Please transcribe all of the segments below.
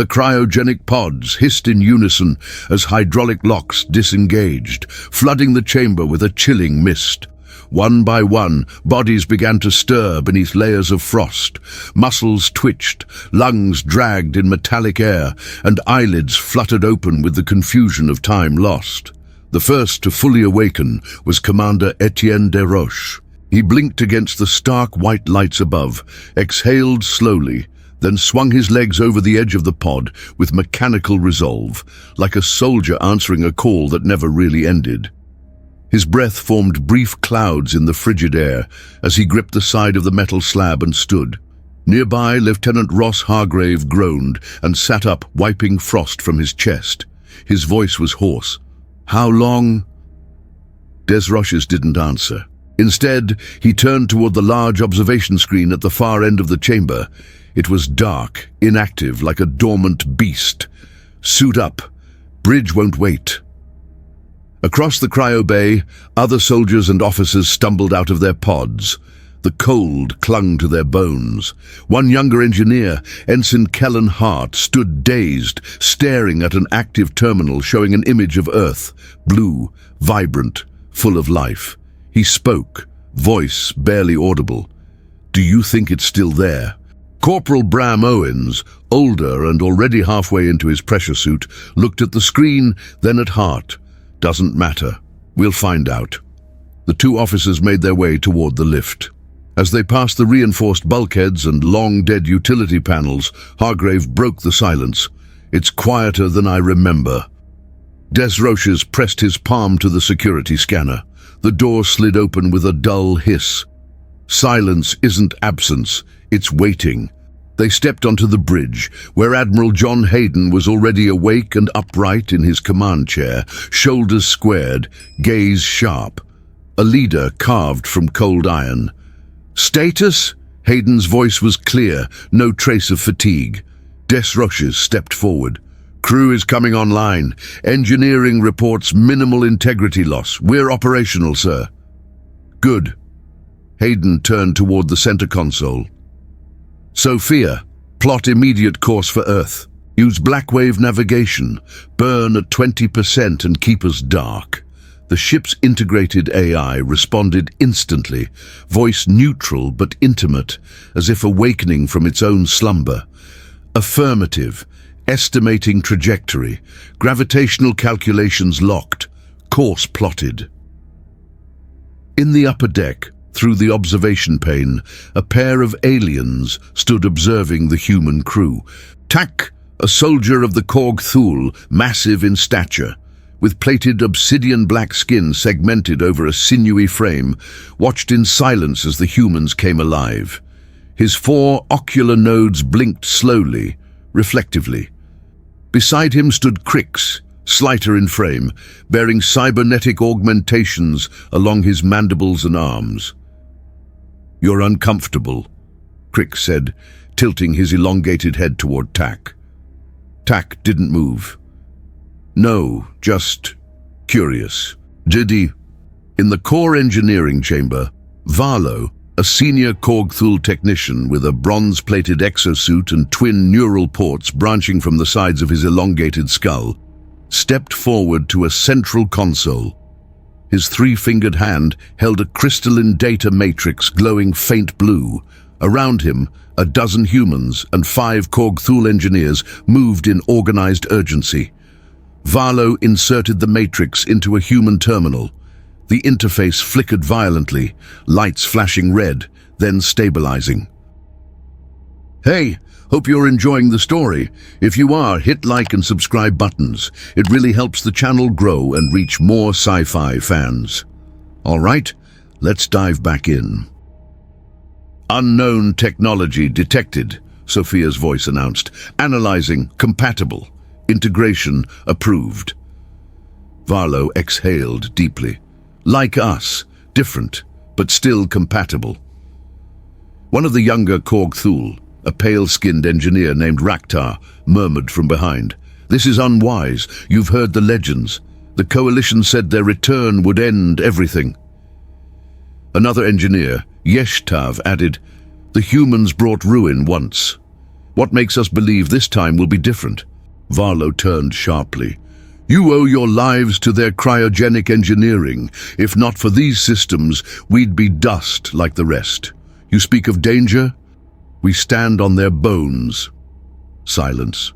The cryogenic pods hissed in unison as hydraulic locks disengaged, flooding the chamber with a chilling mist. One by one, bodies began to stir beneath layers of frost. Muscles twitched, lungs dragged in metallic air, and eyelids fluttered open with the confusion of time lost. The first to fully awaken was Commander Etienne Desroches. He blinked against the stark white lights above, exhaled slowly, then swung his legs over the edge of the pod with mechanical resolve, like a soldier answering a call that never really ended. His breath formed brief clouds in the frigid air as he gripped the side of the metal slab and stood. Nearby, Lieutenant Ross Hargrave groaned and sat up, wiping frost from his chest. His voice was hoarse. "How long?" Desroches didn't answer. Instead, he turned toward the large observation screen at the far end of the chamber. It was dark, inactive, like a dormant beast. "Suit up. Bridge won't wait." Across the cryo bay, other soldiers and officers stumbled out of their pods. The cold clung to their bones. One younger engineer, Ensign Kellen Hart, stood dazed, staring at an active terminal showing an image of Earth, blue, vibrant, full of life. He spoke, voice barely audible. "Do you think it's still there?" Corporal Bram Owens, older and already halfway into his pressure suit, looked at the screen, then at Hart. "Doesn't matter. We'll find out." The two officers made their way toward the lift. As they passed the reinforced bulkheads and long-dead utility panels, Hargrave broke the silence. "It's quieter than I remember." Desroches pressed his palm to the security scanner. The door slid open with a dull hiss. Silence isn't absence, it's waiting. They stepped onto the bridge, where Admiral John Hayden was already awake and upright in his command chair, shoulders squared, gaze sharp. A leader carved from cold iron. "Status?" Hayden's voice was clear, no trace of fatigue. Desroches stepped forward. "Crew is coming online. Engineering reports minimal integrity loss. We're operational, sir." "Good." Hayden turned toward the center console. "Sophia, plot immediate course for Earth. Use Blackwave navigation. Burn at 20% and keep us dark." The ship's integrated AI responded instantly, voice neutral but intimate, as if awakening from its own slumber. "Affirmative. Estimating trajectory. Gravitational calculations locked. Course plotted." In the upper deck, through the observation pane, a pair of aliens stood observing the human crew. Tak, a soldier of the Korg Thule, massive in stature, with plated obsidian-black skin segmented over a sinewy frame, watched in silence as the humans came alive. His 4 ocular nodes blinked slowly, reflectively. Beside him stood Crix, slighter in frame, bearing cybernetic augmentations along his mandibles and arms. "You're uncomfortable," Crix said, tilting his elongated head toward Tak. Tak didn't move. "No, just curious." "Diddy." In the core engineering chamber, Varlo, a senior Korg Thule technician with a bronze-plated exosuit and twin neural ports branching from the sides of his elongated skull, stepped forward to a central console. His 3-fingered hand held a crystalline data matrix glowing faint blue. Around him, a dozen humans and 5 Korg Thule engineers moved in organized urgency. Varlo inserted the matrix into a human terminal. The interface flickered violently, lights flashing red, then stabilizing. "Hey, hope you're enjoying the story. If you are, hit like and subscribe buttons. It really helps the channel grow and reach more sci-fi fans." All right, let's dive back in. "Unknown technology detected," Sophia's voice announced. "Analyzing, compatible. Integration approved." Varlo exhaled deeply. "Like us, different, but still compatible." One of the younger Korg Thule, a pale-skinned engineer named Raktar, murmured from behind. "This is unwise. You've heard the legends. The Coalition said their return would end everything." Another engineer, Yeshtav, added, "The humans brought ruin once." What makes us believe this time will be different? Varlo turned sharply. You owe your lives to their cryogenic engineering. If not for these systems, we'd be dust like the rest. You speak of danger? We stand on their bones. Silence.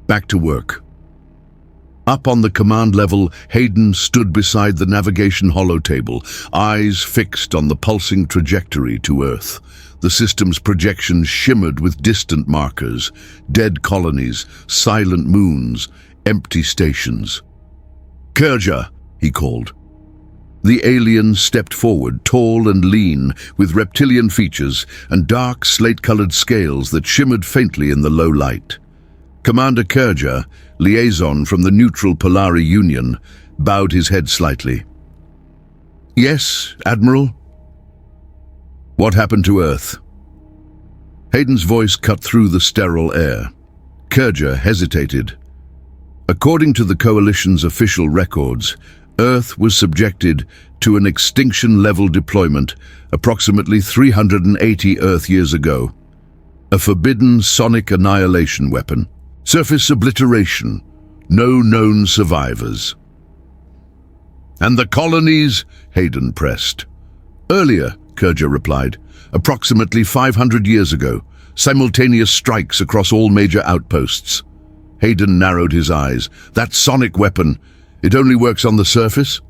Back to work. Up on the command level, Hayden stood beside the navigation holotable, eyes fixed on the pulsing trajectory to Earth. The system's projections shimmered with distant markers, dead colonies, silent moons, empty stations. Kerja, he called. The alien stepped forward, tall and lean, with reptilian features and dark slate-colored scales that shimmered faintly in the low light. Commander Kerja, liaison from the neutral Polari Union, bowed his head slightly. Yes, Admiral? What happened to Earth? Hayden's voice cut through the sterile air. Kerja hesitated. According to the Coalition's official records, Earth was subjected to an extinction-level deployment approximately 380 Earth years ago. A forbidden sonic annihilation weapon. Surface obliteration. No known survivors. And the colonies? Hayden pressed. Earlier, Kerja replied. Approximately 500 years ago. Simultaneous strikes across all major outposts. Hayden narrowed his eyes. That sonic weapon, it only works on the surface?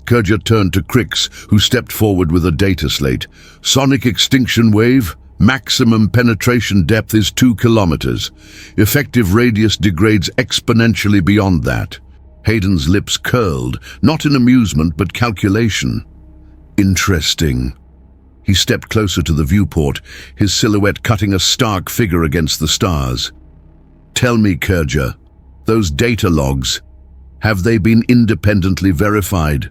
Kerja turned to Crix, who stepped forward with a data slate. Sonic extinction wave? Maximum penetration depth is 2 kilometers. Effective radius degrades exponentially beyond that. Hayden's lips curled, not in amusement but calculation. Interesting. He stepped closer to the viewport, his silhouette cutting a stark figure against the stars. Tell me, Kerja, those data logs, have they been independently verified?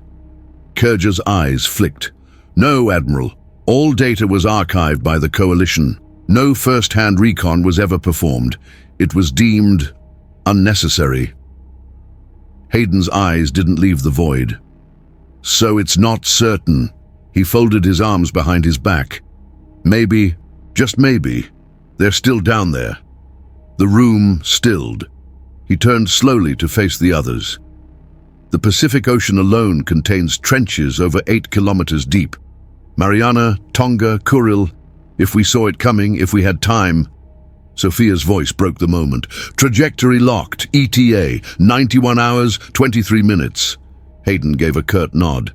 Kerja's eyes flicked. No, Admiral. All data was archived by the Coalition. No first-hand recon was ever performed. It was deemed unnecessary. Hayden's eyes didn't leave the void. So it's not certain. He folded his arms behind his back. Maybe, just maybe, they're still down there. The room stilled. He turned slowly to face the others. The Pacific Ocean alone contains trenches over 8 kilometers deep. Mariana, Tonga, Kuril, if we saw it coming, if we had time. Sophia's voice broke the moment. Trajectory locked, ETA, 91 hours, 23 minutes. Hayden gave a curt nod.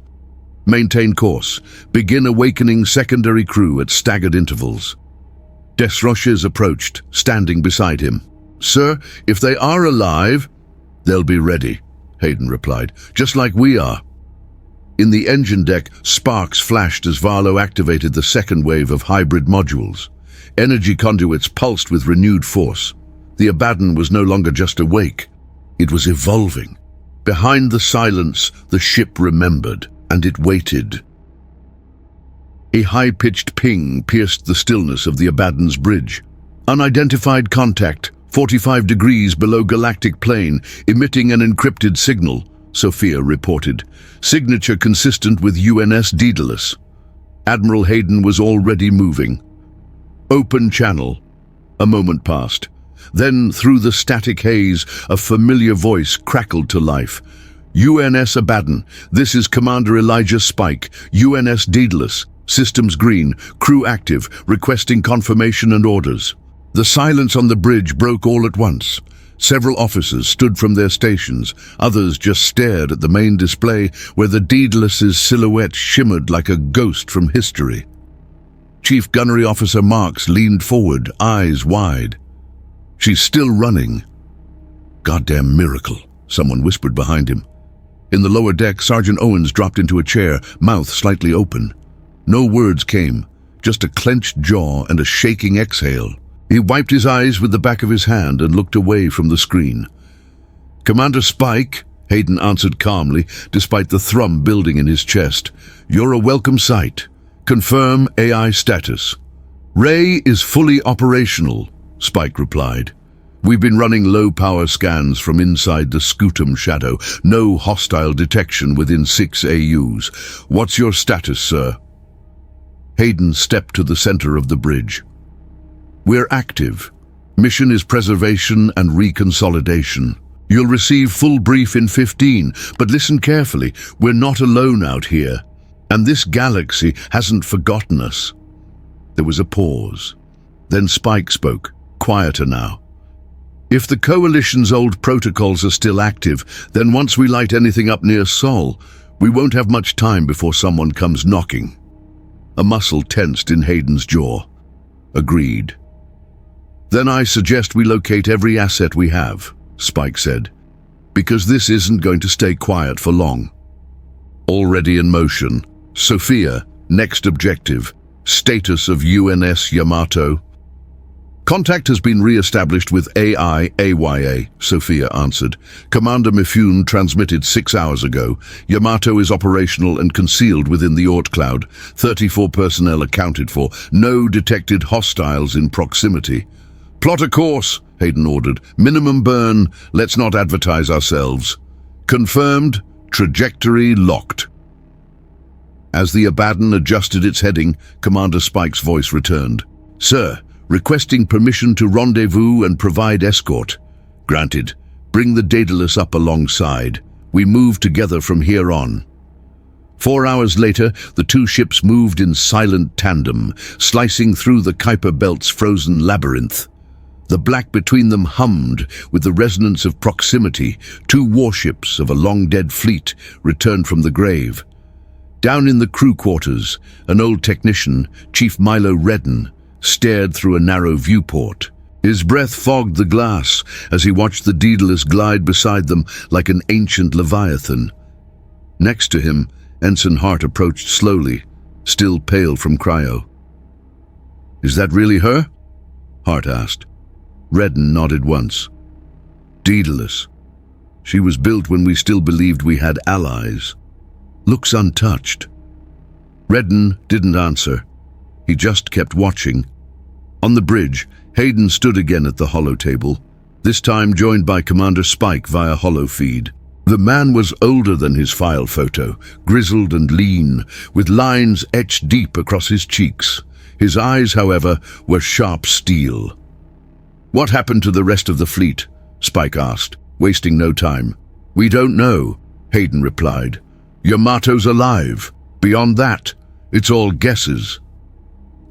Maintain course. Begin awakening secondary crew at staggered intervals. Desroches approached, standing beside him. Sir, if they are alive, they'll be ready, Hayden replied, just like we are. In the engine deck, sparks flashed as Varlo activated the second wave of hybrid modules. Energy conduits pulsed with renewed force. The Abaddon was no longer just awake. It was evolving. Behind the silence, the ship remembered, and it waited. A high-pitched ping pierced the stillness of the Abaddon's bridge. Unidentified contact, 45 degrees below galactic plane, emitting an encrypted signal, Sophia reported. Signature consistent with UNS Daedalus. Admiral Hayden was already moving. Open channel. A moment passed. Then, through the static haze, a familiar voice crackled to life. UNS Abaddon, this is Commander Elijah Spike, UNS Daedalus, systems green, crew active, requesting confirmation and orders. The silence on the bridge broke all at once. Several officers stood from their stations, others just stared at the main display where the Daedalus's silhouette shimmered like a ghost from history. Chief Gunnery Officer Marks leaned forward, eyes wide. She's still running. Goddamn miracle, someone whispered behind him. In the lower deck, Sergeant Owens dropped into a chair, mouth slightly open. No words came, just a clenched jaw and a shaking exhale. He wiped his eyes with the back of his hand and looked away from the screen. Commander Spike, Hayden answered calmly, despite the thrum building in his chest. You're a welcome sight. Confirm AI status. Ray is fully operational, Spike replied. We've been running low-power scans from inside the scutum shadow. No hostile detection within 6 AUs. What's your status, sir? Hayden stepped to the center of the bridge. We're active. Mission is preservation and reconsolidation. You'll receive full brief in 15, but listen carefully. We're not alone out here, and this galaxy hasn't forgotten us." There was a pause. Then Spike spoke, quieter now. "If the Coalition's old protocols are still active, then once we light anything up near Sol, we won't have much time before someone comes knocking." A muscle tensed in Hayden's jaw. "Agreed." "Then I suggest we locate every asset we have," Spike said, "because this isn't going to stay quiet for long." Already in motion. Sophia, next objective. Status of UNS Yamato. "Contact has been re-established with AIAYA, Sophia answered. "Commander Mifune transmitted 6 hours ago. Yamato is operational and concealed within the Oort cloud. 34 personnel accounted for. No detected hostiles in proximity." "Plot a course," Hayden ordered. "Minimum burn. Let's not advertise ourselves." "Confirmed. Trajectory locked." As the Abaddon adjusted its heading, Commander Spike's voice returned. "Sir, requesting permission to rendezvous and provide escort." "Granted. Bring the Daedalus up alongside. We move together from here on." 4 hours later, the two ships moved in silent tandem, slicing through the Kuiper Belt's frozen labyrinth. The black between them hummed with the resonance of proximity. 2 warships of a long-dead fleet returned from the grave. Down in the crew quarters, an old technician, Chief Milo Redden, stared through a narrow viewport. His breath fogged the glass as he watched the Daedalus glide beside them like an ancient leviathan. Next to him, Ensign Hart approached slowly, still pale from cryo. "Is that really her?" Hart asked. Redden nodded once. "Daedalus. She was built when we still believed we had allies. Looks untouched." Redden didn't answer. He just kept watching. On the bridge, Hayden stood again at the holotable, this time joined by Commander Spike via holofeed. The man was older than his file photo, grizzled and lean, with lines etched deep across his cheeks. His eyes, however, were sharp steel. "What happened to the rest of the fleet?" Spike asked, wasting no time. "We don't know," Hayden replied. "Yamato's alive. Beyond that, it's all guesses."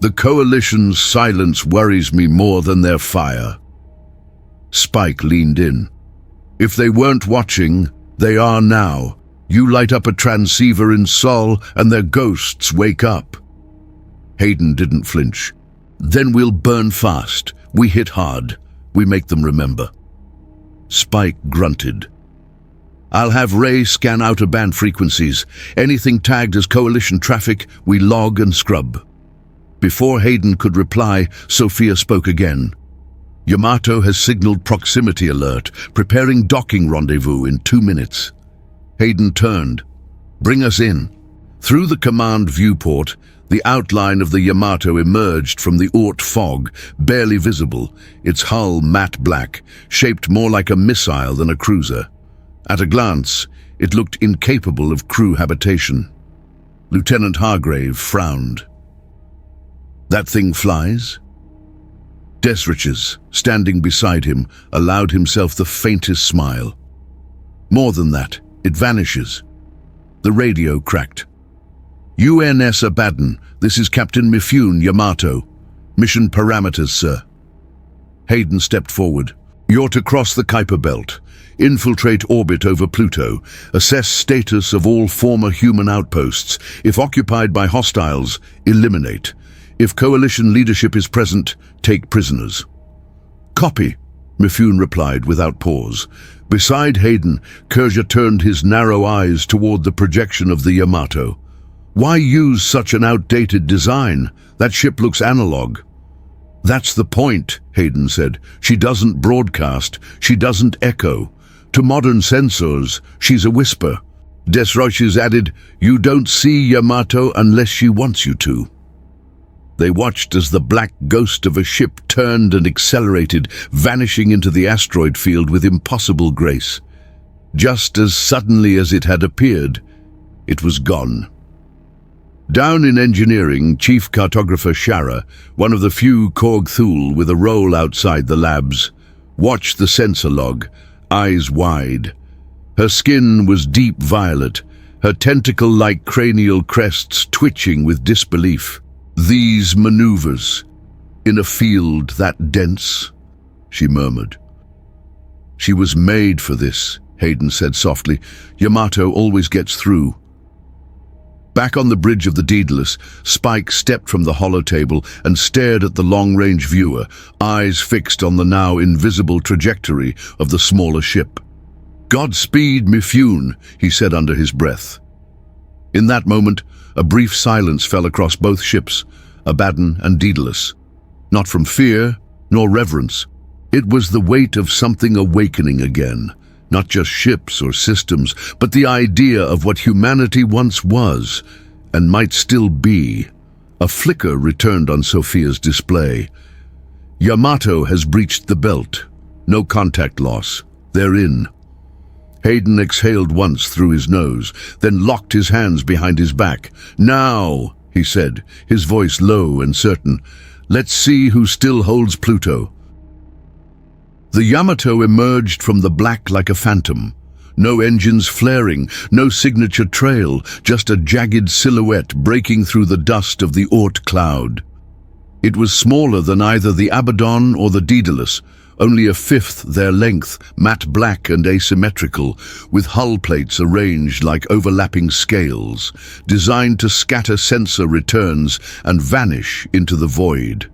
"The Coalition's silence worries me more than their fire." Spike leaned in. "If they weren't watching, they are now. You light up a transceiver in Sol and their ghosts wake up." Hayden didn't flinch. "Then we'll burn fast. We hit hard. We make them remember." Spike grunted. "I'll have Ray scan out-of-band frequencies. Anything tagged as Coalition traffic, we log and scrub." Before Hayden could reply, Sophia spoke again. "Yamato has signaled proximity alert, preparing docking rendezvous in 2 minutes." Hayden turned. "Bring us in." Through the command viewport, the outline of the Yamato emerged from the Oort fog, barely visible, its hull matte black, shaped more like a missile than a cruiser. At a glance, it looked incapable of crew habitation. Lieutenant Hargrave frowned. "That thing flies?" Desriches, standing beside him, allowed himself the faintest smile. "More than that, it vanishes." The radio cracked. "UNS Abaddon, this is Captain Mifune Yamato. Mission parameters, sir." Hayden stepped forward. "You're to cross the Kuiper Belt, infiltrate orbit over Pluto, assess status of all former human outposts. If occupied by hostiles, eliminate. If Coalition leadership is present, take prisoners." "Copy," Mifune replied without pause. Beside Hayden, Kerja turned his narrow eyes toward the projection of the Yamato. "Why use such an outdated design? That ship looks analog." "That's the point," Hayden said. "She doesn't broadcast. She doesn't echo. To modern sensors, she's a whisper." Desroches added, "You don't see Yamato unless she wants you to." They watched as the black ghost of a ship turned and accelerated, vanishing into the asteroid field with impossible grace. Just as suddenly as it had appeared, it was gone. Down in engineering, Chief Cartographer Shara, one of the few Korg Thule with a role outside the labs, watched the sensor log, eyes wide. Her skin was deep violet, her tentacle-like cranial crests twitching with disbelief. These maneuvers, in a field that dense, she murmured. She was made for this, Hayden said softly. Yamato always gets through. Back on the bridge of the Daedalus, Spike stepped from the holotable and stared at the long-range viewer, eyes fixed on the now invisible trajectory of the smaller ship. "Godspeed, Mifune," he said under his breath. In that moment, a brief silence fell across both ships, Abaddon and Daedalus. Not from fear, nor reverence. It was the weight of something awakening again. Not just ships or systems, but the idea of what humanity once was, and might still be. A flicker returned on Sophia's display. Yamato has breached the belt. No contact loss. They're in. Hayden exhaled once through his nose, then locked his hands behind his back. "Now," he said, his voice low and certain, "let's see who still holds Pluto." The Yamato emerged from the black like a phantom. No engines flaring, no signature trail, just a jagged silhouette breaking through the dust of the Oort cloud. It was smaller than either the Abaddon or the Daedalus, only a fifth their length, matte black and asymmetrical, with hull plates arranged like overlapping scales, designed to scatter sensor returns and vanish into the void.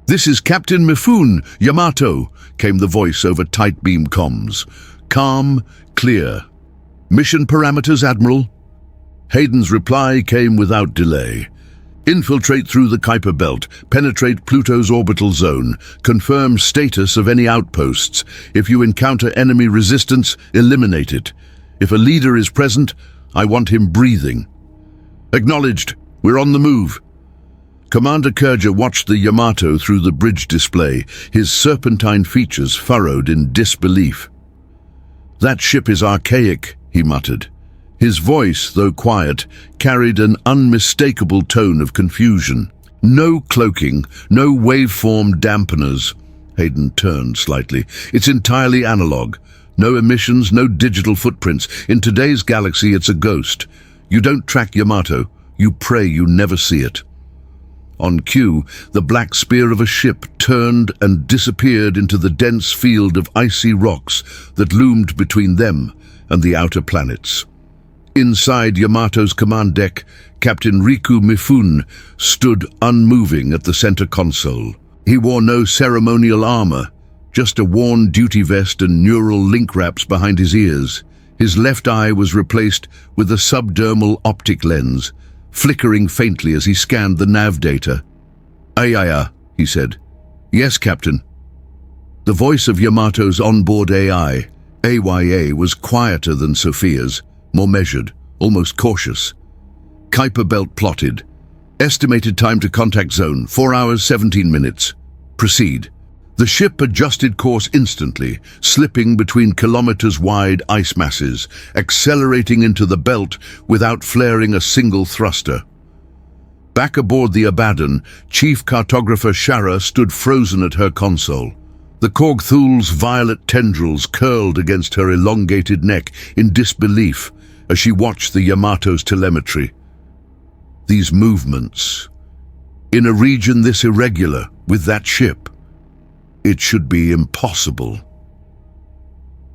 "This is Captain Mifune, Yamato," came the voice over tight beam comms. Calm, clear. "Mission parameters, Admiral?" Hayden's reply came without delay. "Infiltrate through the Kuiper Belt, penetrate Pluto's orbital zone, confirm status of any outposts. If you encounter enemy resistance, eliminate it. If a leader is present, I want him breathing." "Acknowledged. We're on the move." Commander Kurja watched the Yamato through the bridge display, his serpentine features furrowed in disbelief. "That ship is archaic," he muttered. His voice, though quiet, carried an unmistakable tone of confusion. "No cloaking, no waveform dampeners." Hayden turned slightly. "It's entirely analog. No emissions, no digital footprints. In today's galaxy, it's a ghost. You don't track Yamato. You pray you never see it." On cue, the black spear of a ship turned and disappeared into the dense field of icy rocks that loomed between them and the outer planets. Inside Yamato's command deck, Captain Riku Mifune stood unmoving at the center console. He wore no ceremonial armor, just a worn duty vest and neural link wraps behind his ears. His left eye was replaced with a subdermal optic lens, flickering faintly as he scanned the nav data. "Ayaya," he said. "Yes, Captain." The voice of Yamato's onboard AI, AYA, was quieter than Sophia's, more measured, almost cautious. Kuiper Belt plotted. Estimated time to contact zone, 4 hours, 17 minutes. Proceed. The ship adjusted course instantly, slipping between kilometers-wide ice masses, accelerating into the belt without flaring a single thruster. Back aboard the Abaddon, Chief Cartographer Shara stood frozen at her console. The Korg Thule's violet tendrils curled against her elongated neck in disbelief as she watched the Yamato's telemetry. These movements, in a region this irregular, with that ship, it should be impossible.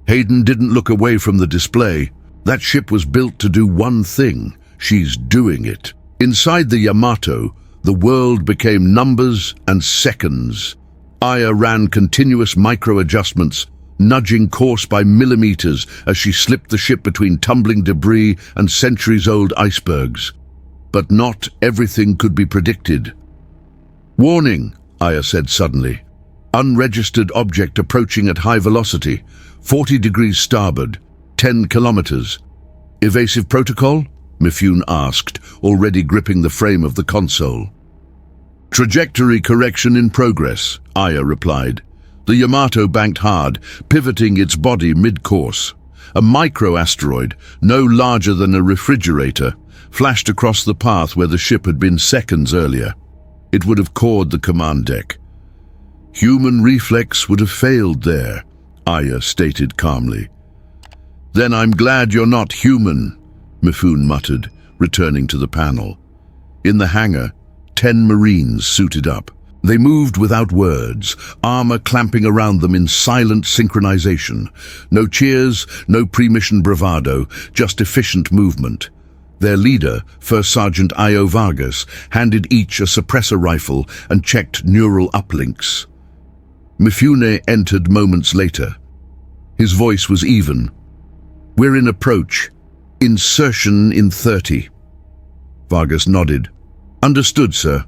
Hayden didn't look away from the display. That ship was built to do one thing. She's doing it. Inside the Yamato, the world became numbers and seconds. Aya ran continuous micro-adjustments, nudging course by millimeters as she slipped the ship between tumbling debris and centuries-old icebergs. But not everything could be predicted. "Warning," Aya said suddenly. "Unregistered object approaching at high velocity, 40 degrees starboard, 10 kilometers. Evasive protocol?" Mifune asked, already gripping the frame of the console. "Trajectory correction in progress," Aya replied. The Yamato banked hard, pivoting its body mid-course. A micro-asteroid, no larger than a refrigerator, flashed across the path where the ship had been seconds earlier. It would have cored the command deck. Human reflex would have failed there, Aya stated calmly. "Then I'm glad you're not human," Mifune muttered, returning to the panel. In the hangar, 10 Marines suited up. They moved without words, armor clamping around them in silent synchronization. No cheers, no pre-mission bravado, just efficient movement. Their leader, First Sergeant Io Vargas, handed each a suppressor rifle and checked neural uplinks. Mifune entered moments later. His voice was even. "We're in approach. Insertion in 30. Vargas nodded. "Understood, sir."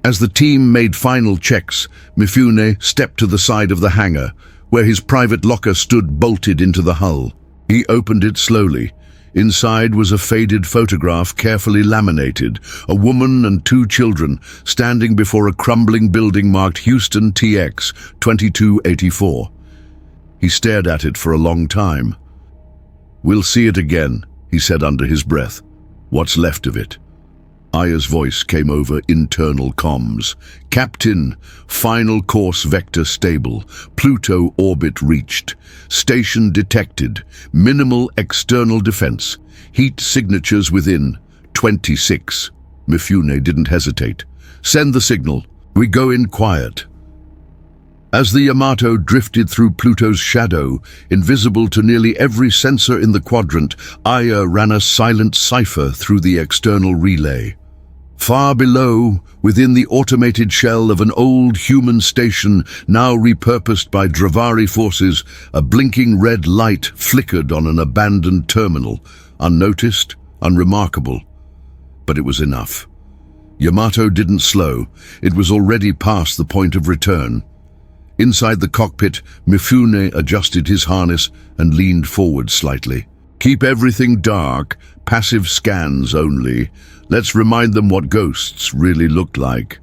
As the team made final checks, Mifune stepped to the side of the hangar, where his private locker stood bolted into the hull. He opened it slowly. Inside was a faded photograph carefully laminated, a woman and 2 children standing before a crumbling building marked Houston TX 2284. He stared at it for a long time. "We'll see it again," he said under his breath. "What's left of it." Aya's voice came over internal comms. "Captain, final course vector stable. Pluto orbit reached. Station detected. Minimal external defense. Heat signatures within 26. Mifune didn't hesitate. "Send the signal. We go in quiet." As the Yamato drifted through Pluto's shadow, invisible to nearly every sensor in the quadrant, Aya ran a silent cipher through the external relay. Far below, within the automated shell of an old human station now repurposed by Dravari forces, a blinking red light flickered on an abandoned terminal, unnoticed, unremarkable. But it was enough. Yamato didn't slow. It was already past the point of return. Inside the cockpit, Mifune adjusted his harness and leaned forward slightly. "Keep everything dark, passive scans only. Let's remind them what ghosts really looked like."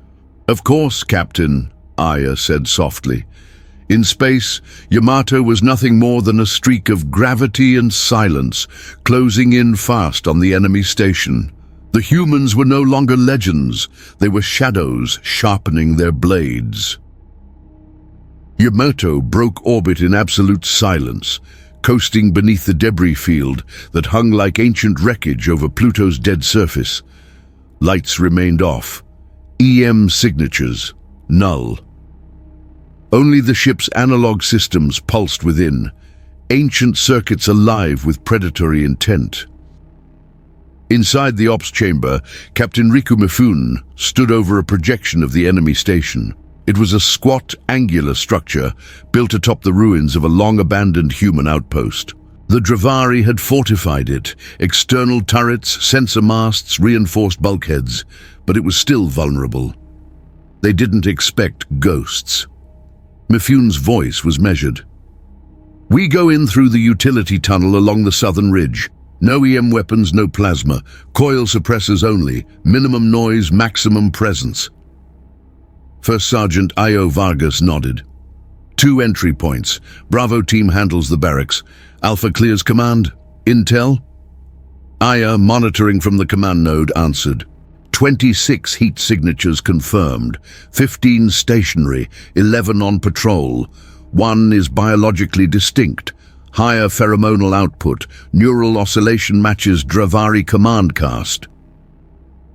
"Of course, Captain," Aya said softly. In space, Yamato was nothing more than a streak of gravity and silence, closing in fast on the enemy station. The humans were no longer legends. They were shadows sharpening their blades. Yamato broke orbit in absolute silence, coasting beneath the debris field that hung like ancient wreckage over Pluto's dead surface. Lights remained off. EM signatures, null. Only the ship's analog systems pulsed within, ancient circuits alive with predatory intent. Inside the ops chamber, Captain Riku Mifune stood over a projection of the enemy station. It was a squat, angular structure built atop the ruins of a long-abandoned human outpost. The Dravari had fortified it, external turrets, sensor masts, reinforced bulkheads, but it was still vulnerable. They didn't expect ghosts. Mifune's voice was measured. "We go in through the utility tunnel along the southern ridge. No EM weapons, no plasma. Coil suppressors only. Minimum noise, maximum presence." First Sergeant Io Vargas nodded. 2 entry points. Bravo team handles the barracks. Alpha clears command. Intel? Aya, monitoring from the command node, answered. 26 heat signatures confirmed. 15 stationary. 11 on patrol. 1 is biologically distinct. Higher pheromonal output. Neural oscillation matches Dravari command cast.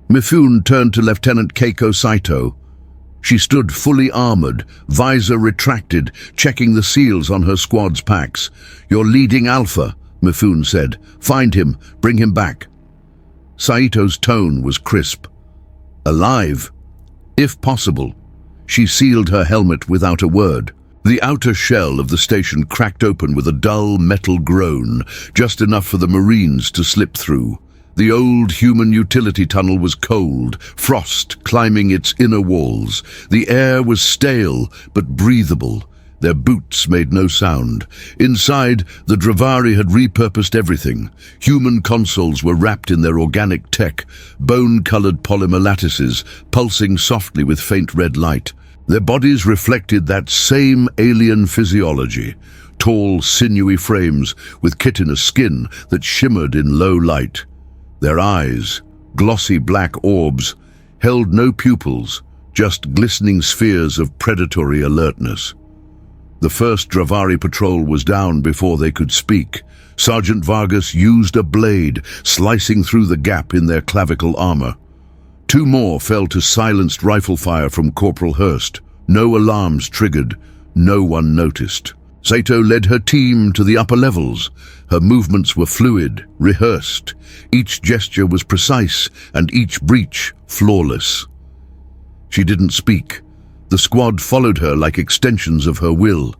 Mifune turned to Lieutenant Keiko Saito. She stood fully armored, visor retracted, checking the seals on her squad's packs. "You're leading Alpha," Mifune said. "Find him, bring him back." Saito's tone was crisp. "Alive? If possible." She sealed her helmet without a word. The outer shell of the station cracked open with a dull metal groan, just enough for the Marines to slip through. The old human utility tunnel was cold, frost climbing its inner walls. The air was stale but breathable. Their boots made no sound. Inside, the Dravari had repurposed everything. Human consoles were wrapped in their organic tech, bone-colored polymer lattices, pulsing softly with faint red light. Their bodies reflected that same alien physiology. tall, sinewy frames with chitinous skin that shimmered in low light. Their eyes, glossy black orbs, held no pupils, just glistening spheres of predatory alertness. The first Dravari patrol was down before they could speak. Sergeant Vargas used a blade, slicing through the gap in their clavicle armor. Two more fell to silenced rifle fire from Corporal Hurst. No alarms triggered. No one noticed. Saito led her team to the upper levels. Her movements were fluid, rehearsed. Each gesture was precise, and each breach flawless. She didn't speak. The squad followed her like extensions of her will.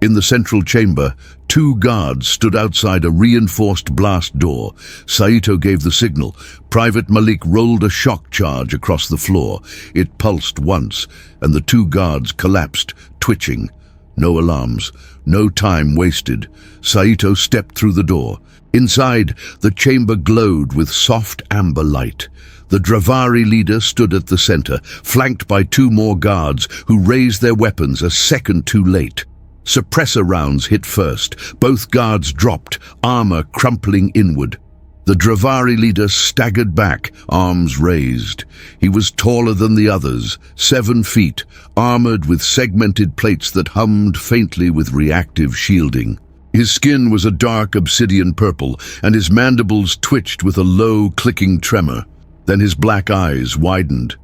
In the central chamber, two guards stood outside a reinforced blast door. Saito gave the signal. Private Malik rolled a shock charge across the floor. It pulsed once, and the two guards collapsed, twitching. No alarms, no time wasted. Saito stepped through the door. Inside, the chamber glowed with soft amber light. The Dravari leader stood at the center, flanked by two more guards who raised their weapons a second too late. Suppressor rounds hit first. Both guards dropped, armor crumpling inward. The Dravari leader staggered back, arms raised. He was taller than the others, 7 feet, armored with segmented plates that hummed faintly with reactive shielding. His skin was a dark obsidian purple, and his mandibles twitched with a low, clicking tremor. Then his black eyes widened.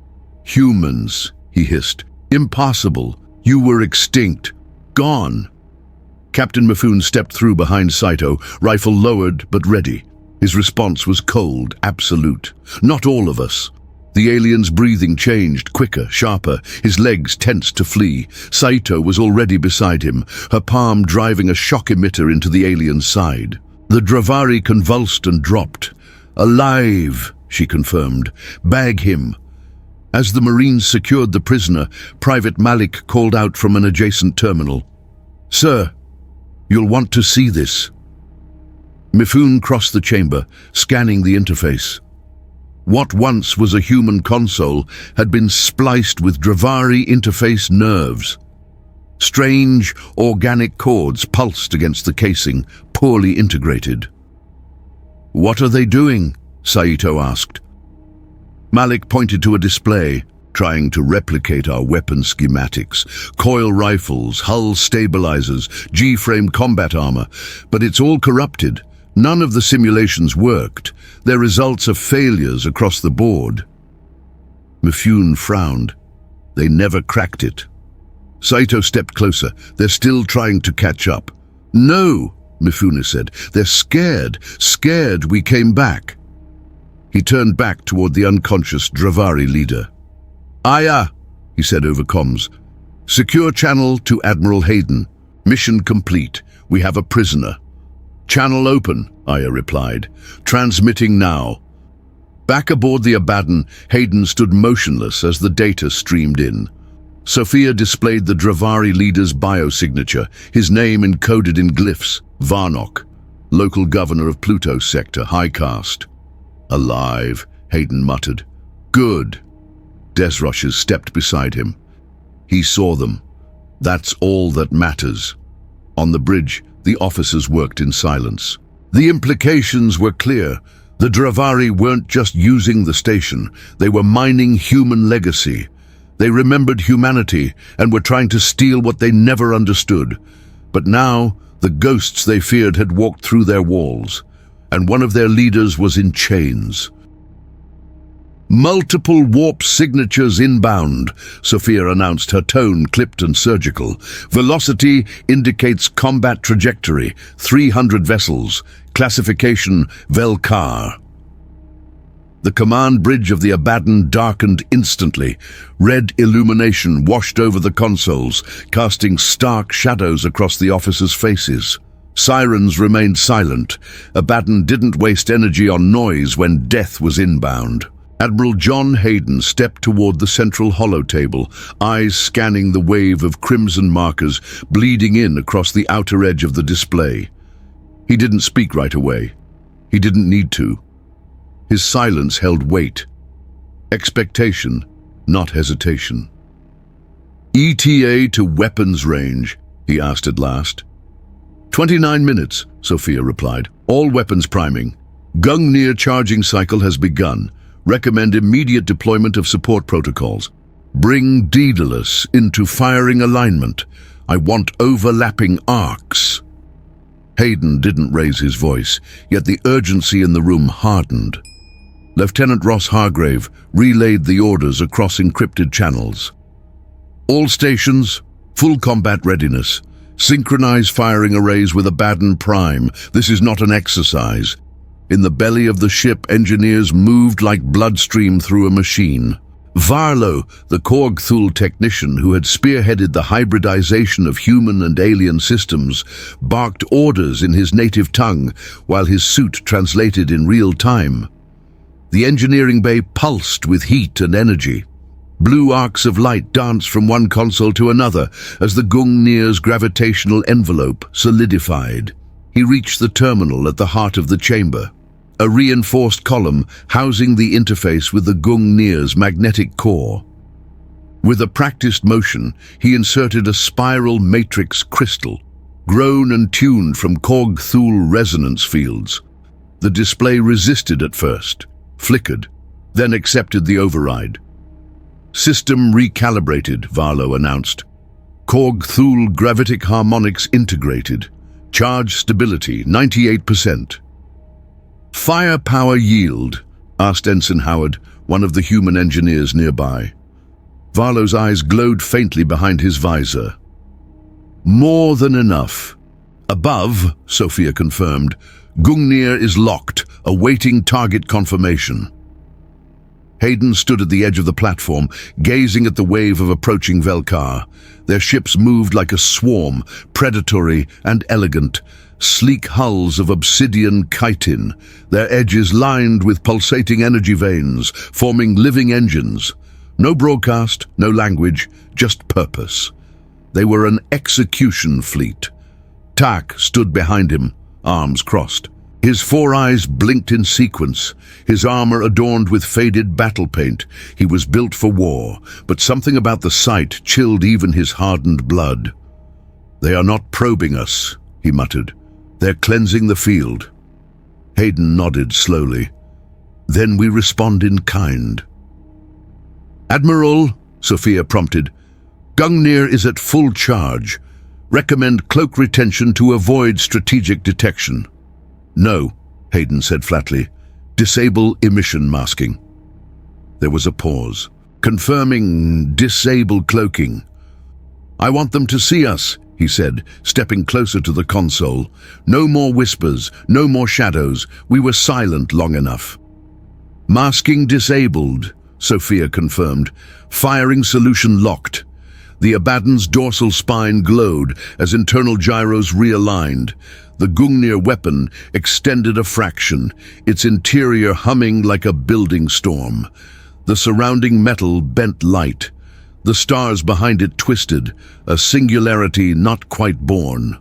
"Humans," he hissed. "Impossible. You were extinct. Gone." Captain Mifune stepped through behind Saito, rifle lowered but ready. His response was cold, absolute. "Not all of us." The alien's breathing changed, quicker, sharper, his legs tensed to flee. Saito was already beside him, her palm driving a shock emitter into the alien's side. The Dravari convulsed and dropped. "Alive," she confirmed. "Bag him." As the Marines secured the prisoner, Private Malik called out from an adjacent terminal. "Sir, you'll want to see this." Mifune crossed the chamber, scanning the interface. What once was a human console had been spliced with Dravari interface nerves. Strange, organic cords pulsed against the casing, poorly integrated. "What are they doing?" Saito asked. Malik pointed to a display, trying to replicate our weapon schematics. Coil rifles, hull stabilizers, G-frame combat armor. But it's all corrupted. None of the simulations worked. They're results of failures across the board. Mifune frowned. They never cracked it. Saito stepped closer. "They're still trying to catch up." "No," Mifune said. "They're scared. Scared we came back." He turned back toward the unconscious Dravari leader. "Aya," he said over comms. "Secure channel to Admiral Hayden. Mission complete. We have a prisoner." "Channel open," Aya replied. "Transmitting now." Back aboard the Abaddon, Hayden stood motionless as the data streamed in. Sophia displayed the Dravari leader's biosignature, his name encoded in glyphs. Varnok, local governor of Pluto sector, high caste. "Alive," Hayden muttered. "Good." Desroches stepped beside him. He saw them. That's all that matters. On the bridge, the officers worked in silence. The implications were clear. The Dravari weren't just using the station. They were mining human legacy. They remembered humanity and were trying to steal what they never understood. But now, the ghosts they feared had walked through their walls, and one of their leaders was in chains. "Multiple warp signatures inbound," Sophia announced, her tone clipped and surgical. "Velocity indicates combat trajectory, 300 vessels. Classification, Velkar." The command bridge of the Abaddon darkened instantly. Red illumination washed over the consoles, casting stark shadows across the officers' faces. Sirens remained silent. Abaddon didn't waste energy on noise when death was inbound. Admiral John Hayden stepped toward the central holotable, eyes scanning the wave of crimson markers bleeding in across the outer edge of the display. He didn't speak right away. He didn't need to. His silence held weight. Expectation, not hesitation. "ETA to weapons range," he asked at last. "29 minutes, Sophia replied. "All weapons priming. Gungnir charging cycle has begun. Recommend immediate deployment of support protocols. Bring Daedalus into firing alignment. I want overlapping arcs." Hayden didn't raise his voice, yet the urgency in the room hardened. Lieutenant Ross Hargrave relayed the orders across encrypted channels. "All stations, full combat readiness. Synchronize firing arrays with Abaddon Prime. This is not an exercise." In the belly of the ship, engineers moved like bloodstream through a machine. Varlo, the Korg Thul technician who had spearheaded the hybridization of human and alien systems, barked orders in his native tongue while his suit translated in real time. The engineering bay pulsed with heat and energy. Blue arcs of light danced from one console to another as the Gungnir's gravitational envelope solidified. He reached the terminal at the heart of the chamber, a reinforced column housing the interface with the Gungnir's magnetic core. With a practiced motion, he inserted a spiral matrix crystal, grown and tuned from Korg Thul resonance fields. The display resisted at first, flickered, then accepted the override. "System recalibrated," Varlo announced. "Korg Thul gravitic harmonics integrated. Charge stability 98%. "Firepower yield?" asked Ensign Howard, one of the human engineers nearby. Varlo's eyes glowed faintly behind his visor. "More than enough." "Above," Sophia confirmed. "Gungnir is locked, awaiting target confirmation." Hayden stood at the edge of the platform, gazing at the wave of approaching Velkar. Their ships moved like a swarm, predatory and elegant, sleek hulls of obsidian chitin, their edges lined with pulsating energy veins, forming living engines. No broadcast, no language, just purpose. They were an execution fleet. Tak stood behind him, arms crossed. His four eyes blinked in sequence, his armor adorned with faded battle paint. He was built for war, but something about the sight chilled even his hardened blood. "They are not probing us," he muttered. "They're cleansing the field." Hayden nodded slowly. "Then we respond in kind." "Admiral," Sophia prompted, "Gungnir is at full charge. Recommend cloak retention to avoid strategic detection." "No," Hayden said flatly. "Disable emission masking." There was a pause. "Confirming disable cloaking." "I want them to see us," he said, stepping closer to the console. "No more whispers, no more shadows. We were silent long enough." "Masking disabled," Sophia confirmed. "Firing solution locked." The Abaddon's dorsal spine glowed as internal gyros realigned. The Gungnir weapon extended a fraction, its interior humming like a building storm. The surrounding metal bent light. The stars behind it twisted, a singularity not quite born.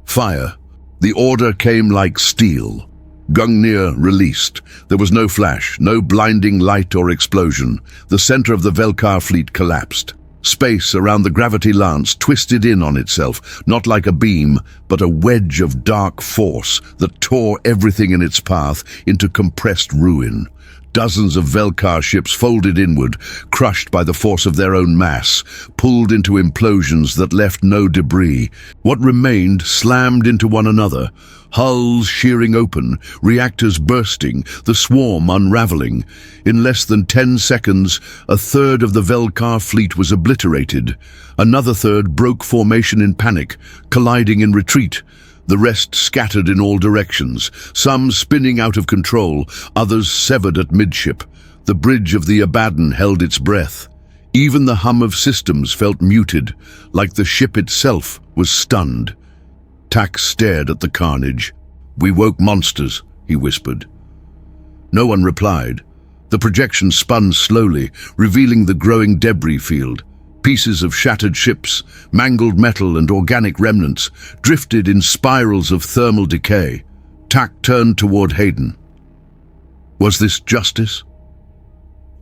Fire. The order came like steel. Gungnir released. There was no flash, no blinding light or explosion. The center of the Velkar fleet collapsed. Space around the gravity lance twisted in on itself, not like a beam, but a wedge of dark force that tore everything in its path into compressed ruin. Dozens of Velkar ships folded inward, crushed by the force of their own mass, pulled into implosions that left no debris. What remained slammed into one another, hulls shearing open, reactors bursting, the swarm unraveling. In less than 10 seconds, a third of the Velkar fleet was obliterated. Another third broke formation in panic, colliding in retreat. The rest scattered in all directions, some spinning out of control, others severed at midship. The bridge of the Abaddon held its breath. Even the hum of systems felt muted, like the ship itself was stunned. Tak stared at the carnage. "We woke monsters," he whispered. No one replied. The projection spun slowly, revealing the growing debris field. Pieces of shattered ships, mangled metal and organic remnants, drifted in spirals of thermal decay. Tak turned toward Hayden. Was this justice?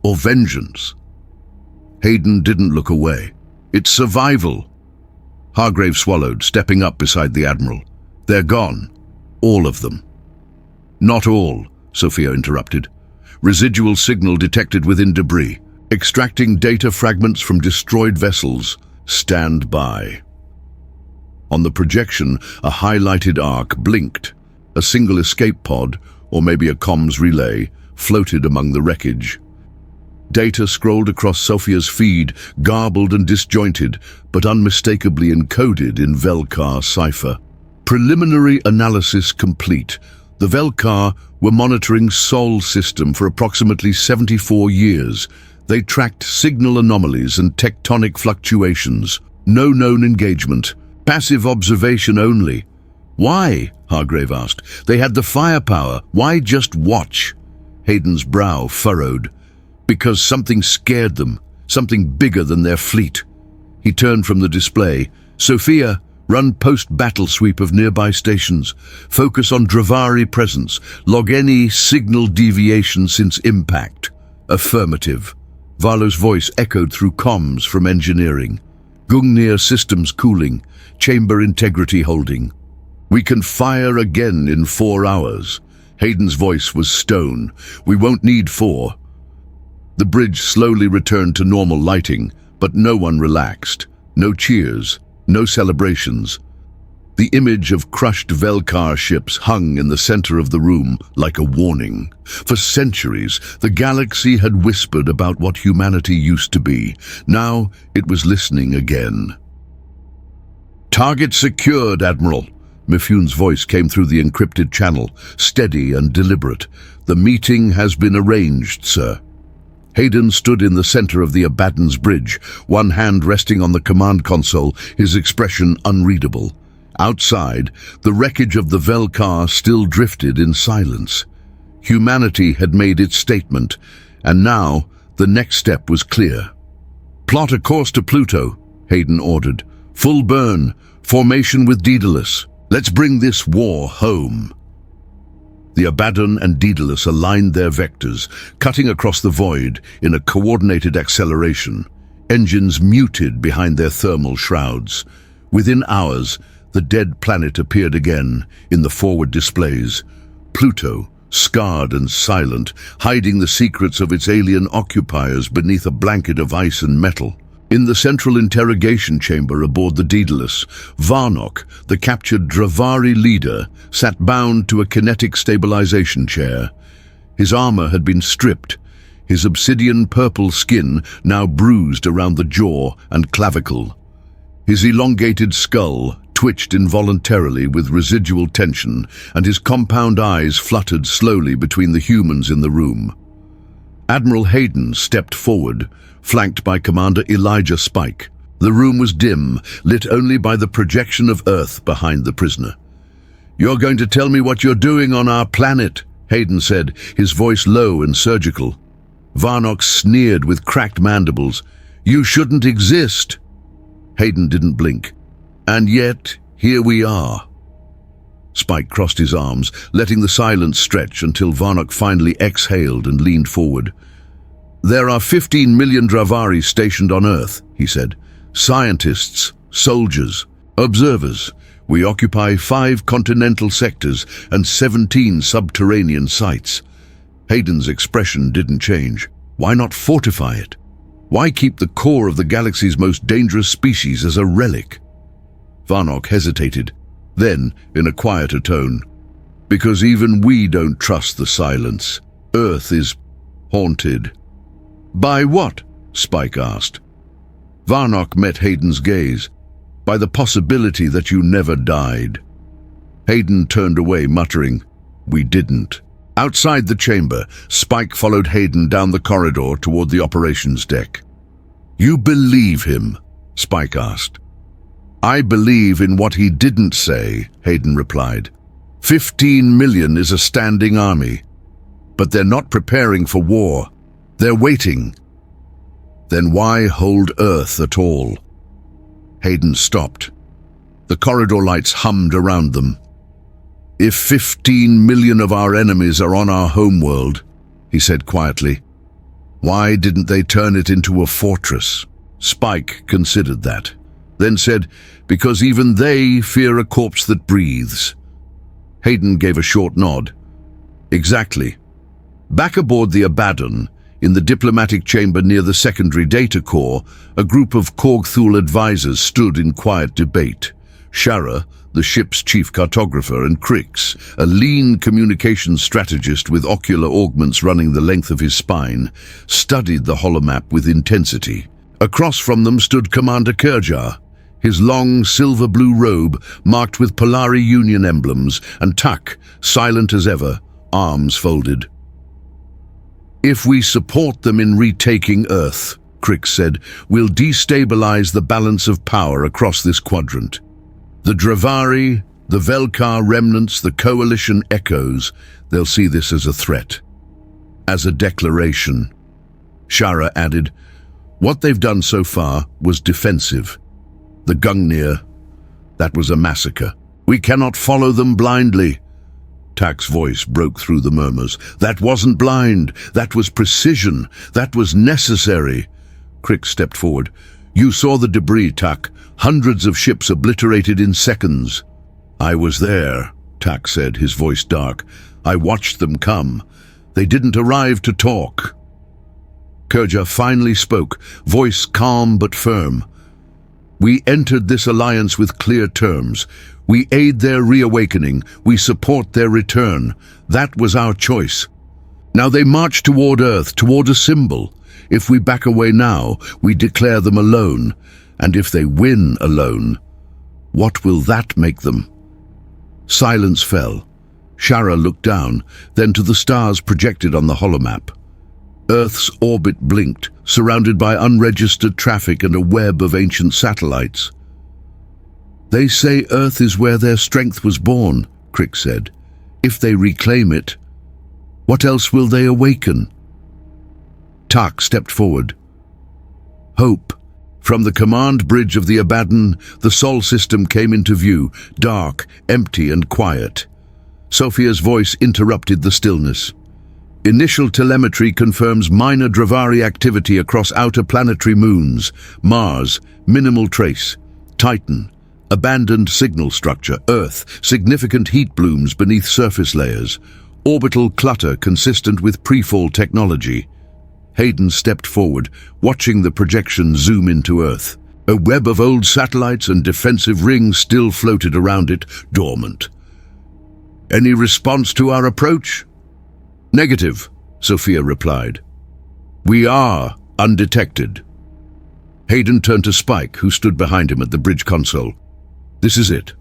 Or vengeance? Hayden didn't look away. It's survival. Hargrave swallowed, stepping up beside the Admiral. They're gone. All of them. Not all, Sophia interrupted. Residual signal detected within debris. Extracting data fragments from destroyed vessels. Stand by. On the projection, a highlighted arc blinked. A single escape pod, or maybe a comms relay, floated among the wreckage. Data scrolled across Sophia's feed, garbled and disjointed, but unmistakably encoded in Velkar cipher. Preliminary analysis complete. The Velkar were monitoring Sol system for approximately 74 years. They tracked signal anomalies and tectonic fluctuations. No known engagement. Passive observation only. Why? Hargrave asked. They had the firepower. Why just watch? Hayden's brow furrowed. Because something scared them. Something bigger than their fleet. He turned from the display. Sophia, run post-battle sweep of nearby stations. Focus on Dravari presence. Log any signal deviation since impact. Affirmative. Varlo's voice echoed through comms from engineering. Gungnir systems cooling. Chamber integrity holding. We can fire again in 4 hours. Hayden's voice was stone. We won't need 4. The bridge slowly returned to normal lighting, but no one relaxed. No cheers, no celebrations. The image of crushed Velkar ships hung in the center of the room like a warning. For centuries, the galaxy had whispered about what humanity used to be. Now it was listening again. Target secured, Admiral. Mifune's voice came through the encrypted channel, steady and deliberate. The meeting has been arranged, sir. Hayden stood in the center of the Abaddon's bridge, one hand resting on the command console, his expression unreadable. Outside, the wreckage of the Velkar still drifted in silence. Humanity had made its statement, and now the next step was clear. Plot a course to Pluto, Hayden ordered. Full burn, formation with Daedalus. Let's bring this war home. The Abaddon and Daedalus aligned their vectors, cutting across the void in a coordinated acceleration. Engines muted behind their thermal shrouds. Within hours, the dead planet appeared again in the forward displays. Pluto, scarred and silent, hiding the secrets of its alien occupiers beneath a blanket of ice and metal. In the central interrogation chamber aboard the Daedalus, Varnok, the captured Dravari leader, sat bound to a kinetic stabilization chair. His armor had been stripped, his obsidian-purple skin now bruised around the jaw and clavicle. His elongated skull twitched involuntarily with residual tension, and his compound eyes fluttered slowly between the humans in the room. Admiral Hayden stepped forward, flanked by Commander Elijah Spike. The room was dim, lit only by the projection of Earth behind the prisoner. "You're going to tell me what you're doing on our planet," Hayden said, his voice low and surgical. Varnok sneered with cracked mandibles. "You shouldn't exist." Hayden didn't blink. "And yet, here we are." Spike crossed his arms, letting the silence stretch until Varnok finally exhaled and leaned forward. "There are 15 million Dravari stationed on Earth," he said. "Scientists, soldiers, observers. We occupy 5 continental sectors and 17 subterranean sites." Hayden's expression didn't change. Why not fortify it? Why keep the core of the galaxy's most dangerous species as a relic? Varnok hesitated. Then, in a quieter tone, "Because even we don't trust the silence. Earth is haunted." "By what?" Spike asked. Varnok met Hayden's gaze. "By the possibility that you never died." Hayden turned away, muttering, "We didn't." Outside the chamber, Spike followed Hayden down the corridor toward the operations deck. "You believe him?" Spike asked. "I believe in what he didn't say," Hayden replied. 15 million is a standing army. But they're not preparing for war. They're waiting. Then why hold Earth at all? Hayden stopped. The corridor lights hummed around them. "If 15 million of our enemies are on our homeworld," he said quietly, "why didn't they turn it into a fortress?" Spike considered that. then said, "Because even they fear a corpse that breathes." Hayden gave a short nod. "Exactly." Back aboard the Abaddon, in the diplomatic chamber near the secondary data core, a group of Korgthul advisors stood in quiet debate. Shara, the ship's chief cartographer, and Crix, a lean communications strategist with ocular augments running the length of his spine, studied the holomap with intensity. Across from them stood Commander Kerjar, his long silver-blue robe marked with Polari Union emblems, and Tuck, silent as ever, arms folded. "If we support them in retaking Earth," Crix said, "we'll destabilize the balance of power across this quadrant. The Dravari, the Velkar remnants, the Coalition echoes, they'll see this as a threat. As a declaration." Shara added, "What they've done so far was defensive. The Gungnir, that was a massacre. We cannot follow them blindly." Tak's voice broke through the murmurs. "That wasn't blind. That was precision. That was necessary." Crick stepped forward. "You saw the debris, Tak. Hundreds of ships obliterated in seconds." "I was there," Tak said, his voice dark. "I watched them come. They didn't arrive to talk." Kerja finally spoke, voice calm but firm. "We entered this alliance with clear terms. We aid their reawakening. We support their return. That was our choice. Now they march toward Earth, toward a symbol. If we back away now, we declare them alone. And if they win alone, what will that make them?" Silence fell. Shara looked down, then to the stars projected on the holomap. Earth's orbit blinked, surrounded by unregistered traffic and a web of ancient satellites. "They say Earth is where their strength was born," Crick said. "If they reclaim it, what else will they awaken?" Tak stepped forward. "Hope." From the command bridge of the Abaddon, the Sol system came into view, dark, empty and quiet. Sophia's voice interrupted the stillness. "Initial telemetry confirms minor Dravari activity across outer planetary moons. Mars, minimal trace. Titan, abandoned signal structure. Earth, significant heat blooms beneath surface layers. Orbital clutter consistent with pre-fall technology." Hayden stepped forward, watching the projection zoom into Earth. A web of old satellites and defensive rings still floated around it, dormant. "Any response to our approach?" "Negative," Sophia replied. "We are undetected." Hayden turned to Spike, who stood behind him at the bridge console. "This is it."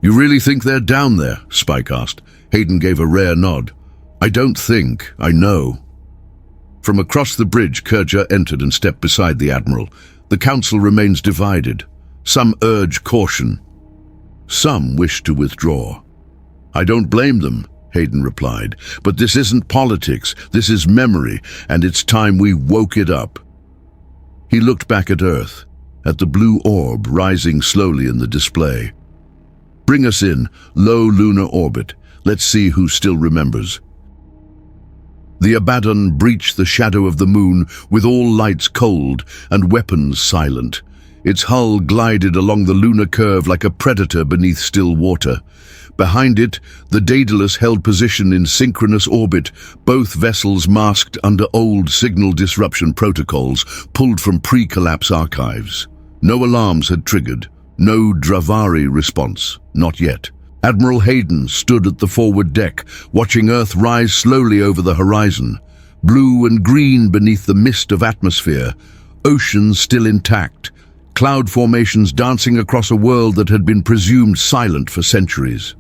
"You really think they're down there?" Spike asked. Hayden gave a rare nod. "I don't think, I know." From across the bridge, Kerja entered and stepped beside the Admiral. The Council remains divided. Some urge caution. Some wish to withdraw. "I don't blame them," Hayden replied. "But this isn't politics, this is memory, and it's time we woke it up." He looked back at Earth, at the blue orb rising slowly in the display. "Bring us in, low lunar orbit. Let's see who still remembers." The Abaddon breached the shadow of the moon with all lights cold and weapons silent. Its hull glided along the lunar curve like a predator beneath still water. Behind it, the Daedalus held position in synchronous orbit, both vessels masked under old signal disruption protocols pulled from pre-collapse archives. No alarms had triggered, no Dravari response, not yet. Admiral Hayden stood at the forward deck, watching Earth rise slowly over the horizon, blue and green beneath the mist of atmosphere, oceans still intact, cloud formations dancing across a world that had been presumed silent for centuries.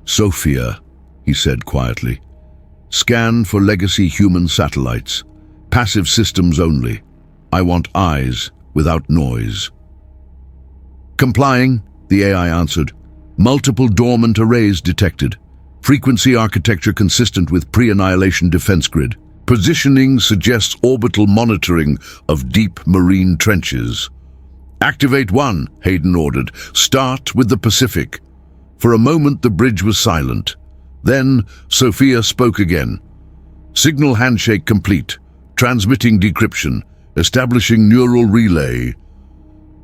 "Sophia," he said quietly, "scan for legacy human satellites. Passive systems only. I want eyes without noise." "Complying," the AI answered. "Multiple dormant arrays detected. Frequency architecture consistent with pre-annihilation defense grid. Positioning suggests orbital monitoring of deep marine trenches." "Activate 1, Hayden ordered. "Start with the Pacific." For a moment the bridge was silent. Then Sophia spoke again. "Signal handshake complete. Transmitting decryption. Establishing neural relay."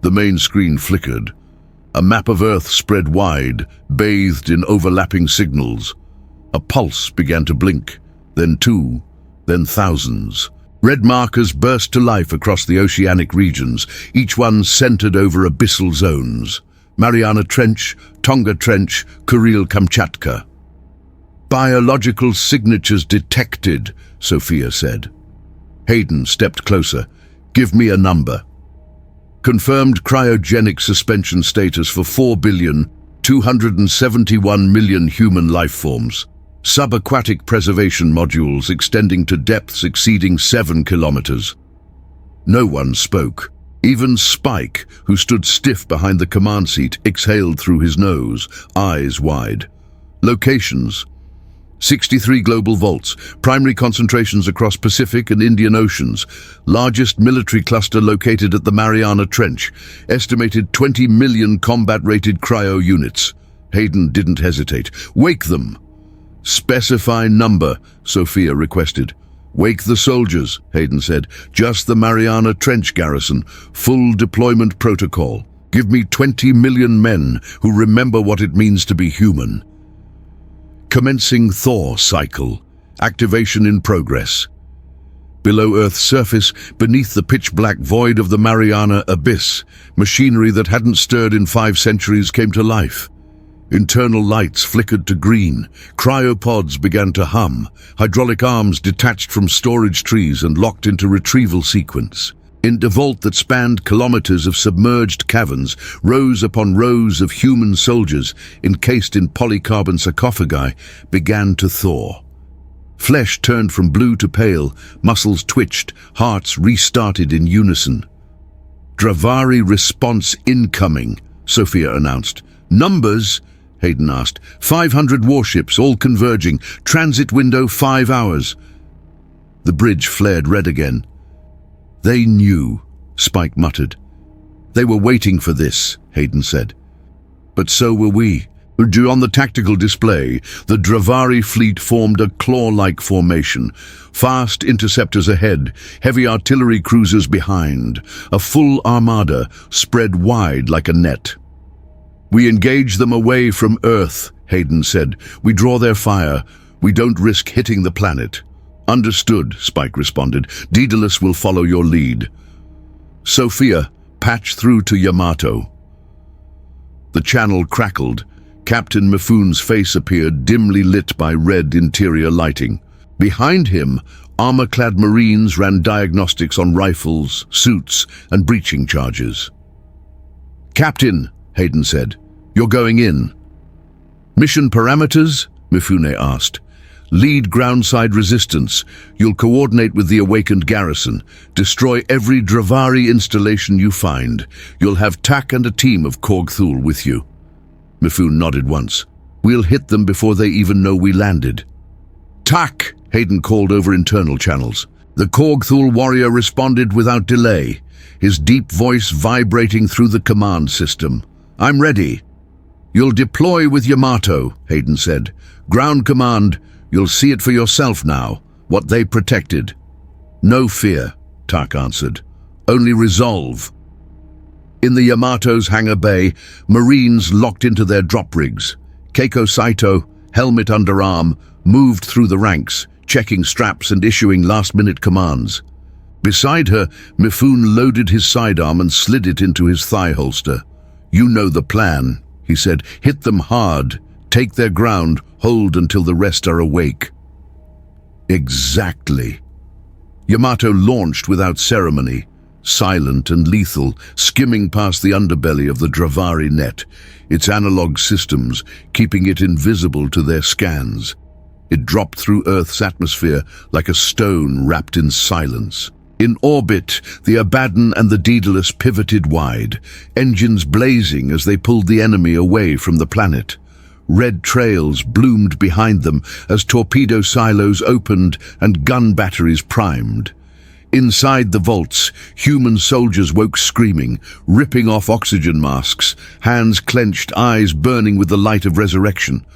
The main screen flickered. A map of Earth spread wide, bathed in overlapping signals. A pulse began to blink, then two, then thousands. Red markers burst to life across the oceanic regions, each one centered over abyssal zones. Mariana Trench, Tonga Trench, Kuril-Kamchatka. Biological signatures detected, Sophia said. Hayden stepped closer. Give me a number. Confirmed cryogenic suspension status for 4,271,000,000 human life forms. Subaquatic preservation modules extending to depths exceeding 7 kilometers. No one spoke. Even Spike, who stood stiff behind the command seat, exhaled through his nose, eyes wide. Locations: 63 global vaults, primary concentrations across Pacific and Indian Oceans, largest military cluster located at the Mariana Trench, estimated 20 million combat-rated cryo units. Hayden didn't hesitate. Wake them! Specify number, Sophia requested. Wake the soldiers, Hayden said. Just the Mariana Trench garrison. Full deployment protocol. Give me 20 million men who remember what it means to be human. Commencing thaw cycle. Activation in progress. Below Earth's surface, beneath the pitch-black void of the Mariana Abyss, machinery that hadn't stirred in 5 centuries came to life. Internal lights flickered to green. Cryopods began to hum. Hydraulic arms detached from storage trees and locked into retrieval sequence. In a vault that spanned kilometers of submerged caverns, rows upon rows of human soldiers, encased in polycarbon sarcophagi, began to thaw. Flesh turned from blue to pale, muscles twitched, hearts restarted in unison. Dravari response incoming, Sophia announced. Numbers? Hayden asked. 500 warships, all converging. Transit window 5 hours. The bridge flared red again. They knew, Spike muttered. They were waiting for this, Hayden said. But so were we. On the tactical display, the Dravari fleet formed a claw-like formation. Fast interceptors ahead, heavy artillery cruisers behind. A full armada spread wide like a net. We engage them away from Earth, Hayden said. We draw their fire. We don't risk hitting the planet. Understood, Spike responded. Daedalus will follow your lead. Sophia, patch through to Yamato. The channel crackled. Captain Mifune's face appeared, dimly lit by red interior lighting. Behind him, armor-clad Marines ran diagnostics on rifles, suits, and breaching charges. Captain, Hayden said, you're going in. Mission parameters? Mifune asked. Lead groundside resistance. You'll coordinate with the awakened garrison. Destroy every Dravari installation you find. You'll have Tak and a team of Korg Thul with you. Mifune nodded once. We'll hit them before they even know we landed. Tak! Hayden called over internal channels. The Korg Thul warrior responded without delay, his deep voice vibrating through the command system. I'm ready. You'll deploy with Yamato, Hayden said. Ground command, you'll see it for yourself now, what they protected. No fear, Tak answered. Only resolve. In the Yamato's hangar bay, Marines locked into their drop rigs. Keiko Saito, helmet under arm, moved through the ranks, checking straps and issuing last-minute commands. Beside her, Mifune loaded his sidearm and slid it into his thigh holster. You know the plan, he said. Hit them hard, take their ground, hold until the rest are awake. Exactly. Yamato launched without ceremony, silent and lethal, skimming past the underbelly of the Dravari net, its analog systems keeping it invisible to their scans. It dropped through Earth's atmosphere like a stone wrapped in silence. In orbit, the Abaddon and the Daedalus pivoted wide, engines blazing as they pulled the enemy away from the planet. Red trails bloomed behind them as torpedo silos opened and gun batteries primed. Inside the vaults, human soldiers woke screaming, ripping off oxygen masks, hands clenched, eyes burning with the light of resurrection.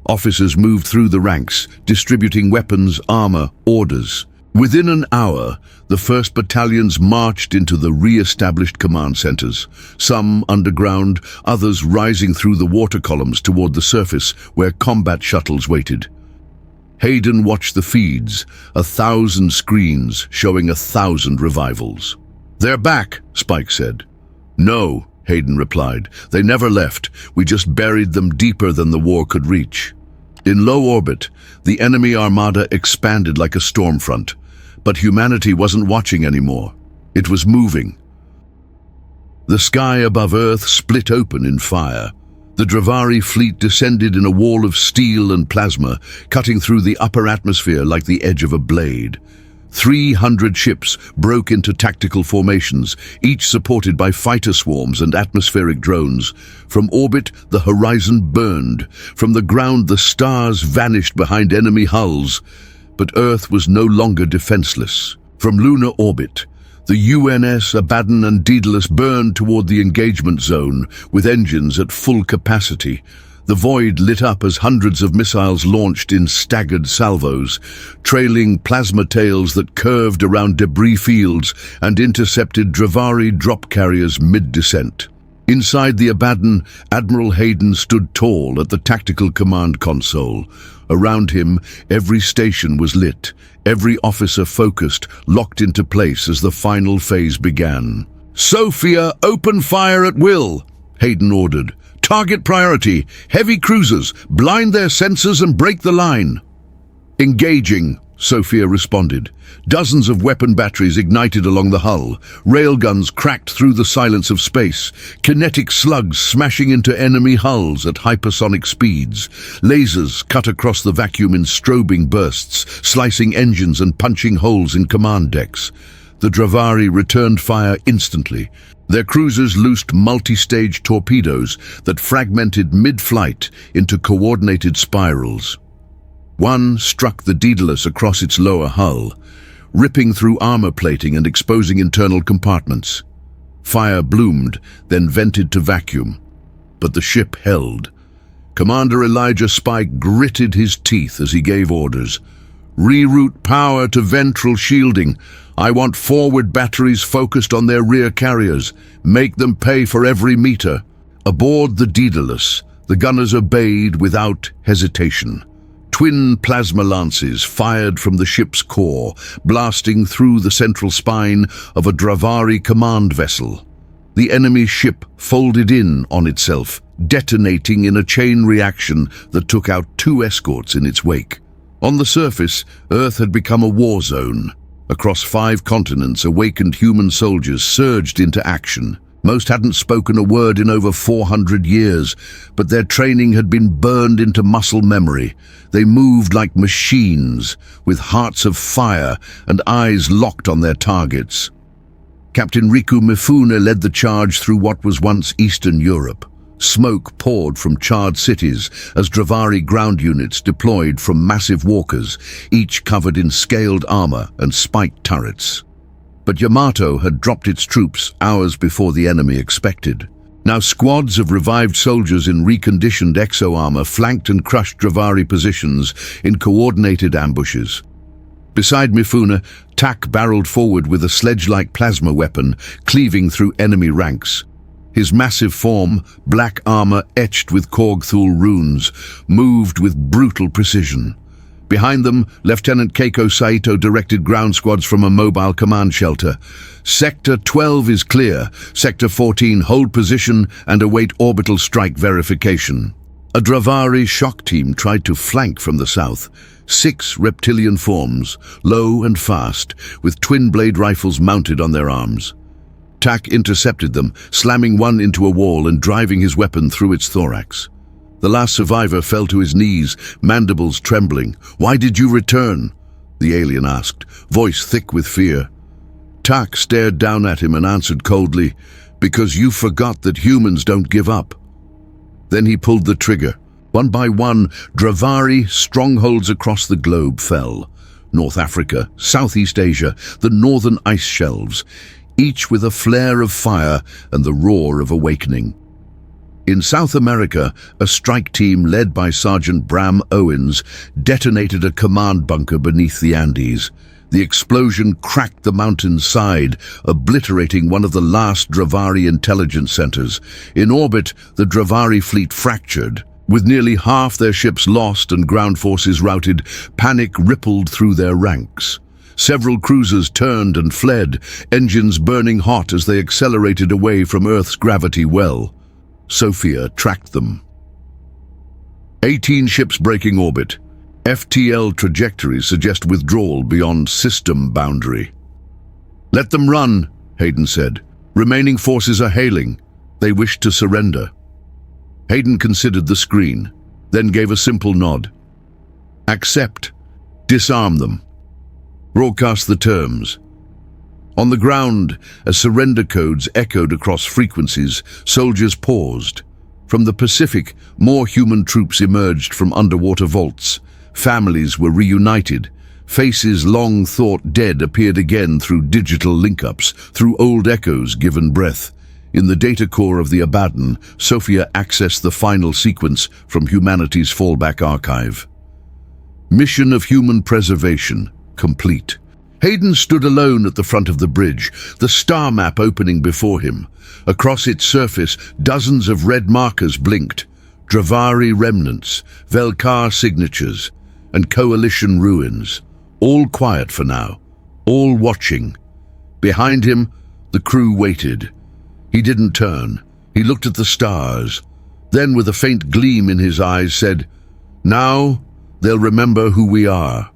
Officers moved through the ranks, distributing weapons, armor, orders. Within an hour, the 1st Battalions marched into the re-established command centers, some underground, others rising through the water columns toward the surface where combat shuttles waited. Hayden watched the feeds, 1,000 screens showing 1,000 revivals. "They're back," Spike said. "No," Hayden replied. "They never left. We just buried them deeper than the war could reach." In low orbit, the enemy armada expanded like a storm front. But humanity wasn't watching anymore. It was moving. The sky above Earth split open in fire. The Dravari fleet descended in a wall of steel and plasma, cutting through the upper atmosphere like the edge of a blade. 300 ships broke into tactical formations, each supported by fighter swarms and atmospheric drones. From orbit, the horizon burned. From the ground, the stars vanished behind enemy hulls. But Earth was no longer defenseless. From lunar orbit, the UNS Abaddon and Daedalus burned toward the engagement zone, with engines at full capacity. The void lit up as hundreds of missiles launched in staggered salvos, trailing plasma tails that curved around debris fields and intercepted Dravari drop carriers mid-descent. Inside the Abaddon, Admiral Hayden stood tall at the tactical command console. Around him, every station was lit, every officer focused, locked into place as the final phase began. "Sophia, open fire at will," Hayden ordered. "Target priority, heavy cruisers, blind their sensors and break the line." "Engaging," Sophia responded. Dozens of weapon batteries ignited along the hull. Railguns cracked through the silence of space. Kinetic slugs smashing into enemy hulls at hypersonic speeds. Lasers cut across the vacuum in strobing bursts, slicing engines and punching holes in command decks. The Dravari returned fire instantly. Their cruisers loosed multi-stage torpedoes that fragmented mid-flight into coordinated spirals. One struck the Daedalus across its lower hull, ripping through armor plating and exposing internal compartments. Fire bloomed, then vented to vacuum. But the ship held. Commander Elijah Spike gritted his teeth as he gave orders. "Reroute power to ventral shielding. I want forward batteries focused on their rear carriers. Make them pay for every meter." Aboard the Daedalus, the gunners obeyed without hesitation. Twin plasma lances fired from the ship's core, blasting through the central spine of a Dravari command vessel. The enemy ship folded in on itself, detonating in a chain reaction that took out 2 escorts in its wake. On the surface, Earth had become a war zone. Across 5 continents, awakened human soldiers surged into action. Most hadn't spoken a word in over 400 years, but their training had been burned into muscle memory. They moved like machines, with hearts of fire and eyes locked on their targets. Captain Riku Mifune led the charge through what was once Eastern Europe. Smoke poured from charred cities as Dravari ground units deployed from massive walkers, each covered in scaled armor and spiked turrets. But Yamato had dropped its troops hours before the enemy expected. Now squads of revived soldiers in reconditioned exo-armor flanked and crushed Dravari positions in coordinated ambushes. Beside Mifune, Tak barreled forward with a sledge-like plasma weapon, cleaving through enemy ranks. His massive form, black armor etched with Korg-Thul runes, moved with brutal precision. Behind them, Lieutenant Keiko Saito directed ground squads from a mobile command shelter. Sector 12 is clear. Sector 14, hold position and await orbital strike verification. A Dravari shock team tried to flank from the south. 6 reptilian forms, low and fast, with twin-blade rifles mounted on their arms. Tak intercepted them, slamming one into a wall and driving his weapon through its thorax. The last survivor fell to his knees, mandibles trembling. "Why did you return?" the alien asked, voice thick with fear. Tak stared down at him and answered coldly, "Because you forgot that humans don't give up." Then he pulled the trigger. One by one, Dravari strongholds across the globe fell. North Africa, Southeast Asia, the northern ice shelves, each with a flare of fire and the roar of awakening. In South America, a strike team led by Sergeant Bram Owens detonated a command bunker beneath the Andes. The explosion cracked the mountain's side, obliterating one of the last Dravari intelligence centers. In orbit, the Dravari fleet fractured. With nearly half their ships lost and ground forces routed, panic rippled through their ranks. Several cruisers turned and fled, engines burning hot as they accelerated away from Earth's gravity well. Sophia tracked them. 18 ships breaking orbit. FTL trajectories suggest withdrawal beyond system boundary. "Let them run," Hayden said. "Remaining forces are hailing. They wish to surrender." Hayden considered the screen, then gave a simple nod. "Accept. Disarm them. Broadcast the terms." On the ground, as surrender codes echoed across frequencies, soldiers paused. From the Pacific, more human troops emerged from underwater vaults. Families were reunited. Faces long thought dead appeared again through digital link-ups, through old echoes given breath. In the data core of the Abaddon, Sophia accessed the final sequence from humanity's fallback archive. Mission of human preservation complete. Hayden stood alone at the front of the bridge, the star map opening before him. Across its surface, dozens of red markers blinked. Dravari remnants, Velkar signatures, and coalition ruins. All quiet for now, all watching. Behind him, the crew waited. He didn't turn. He looked at the stars. Then, with a faint gleam in his eyes, said, "Now they'll remember who we are."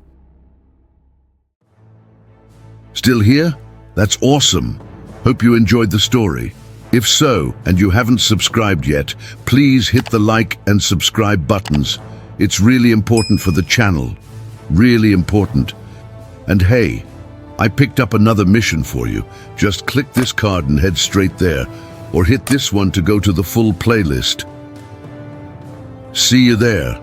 Still here? That's awesome. Hope you enjoyed the story. If so, and you haven't subscribed yet, please hit the like and subscribe buttons. It's really important for the channel. Really important. And hey, I picked up another mission for you. Just click this card and head straight there, or hit this one to go to the full playlist. See you there.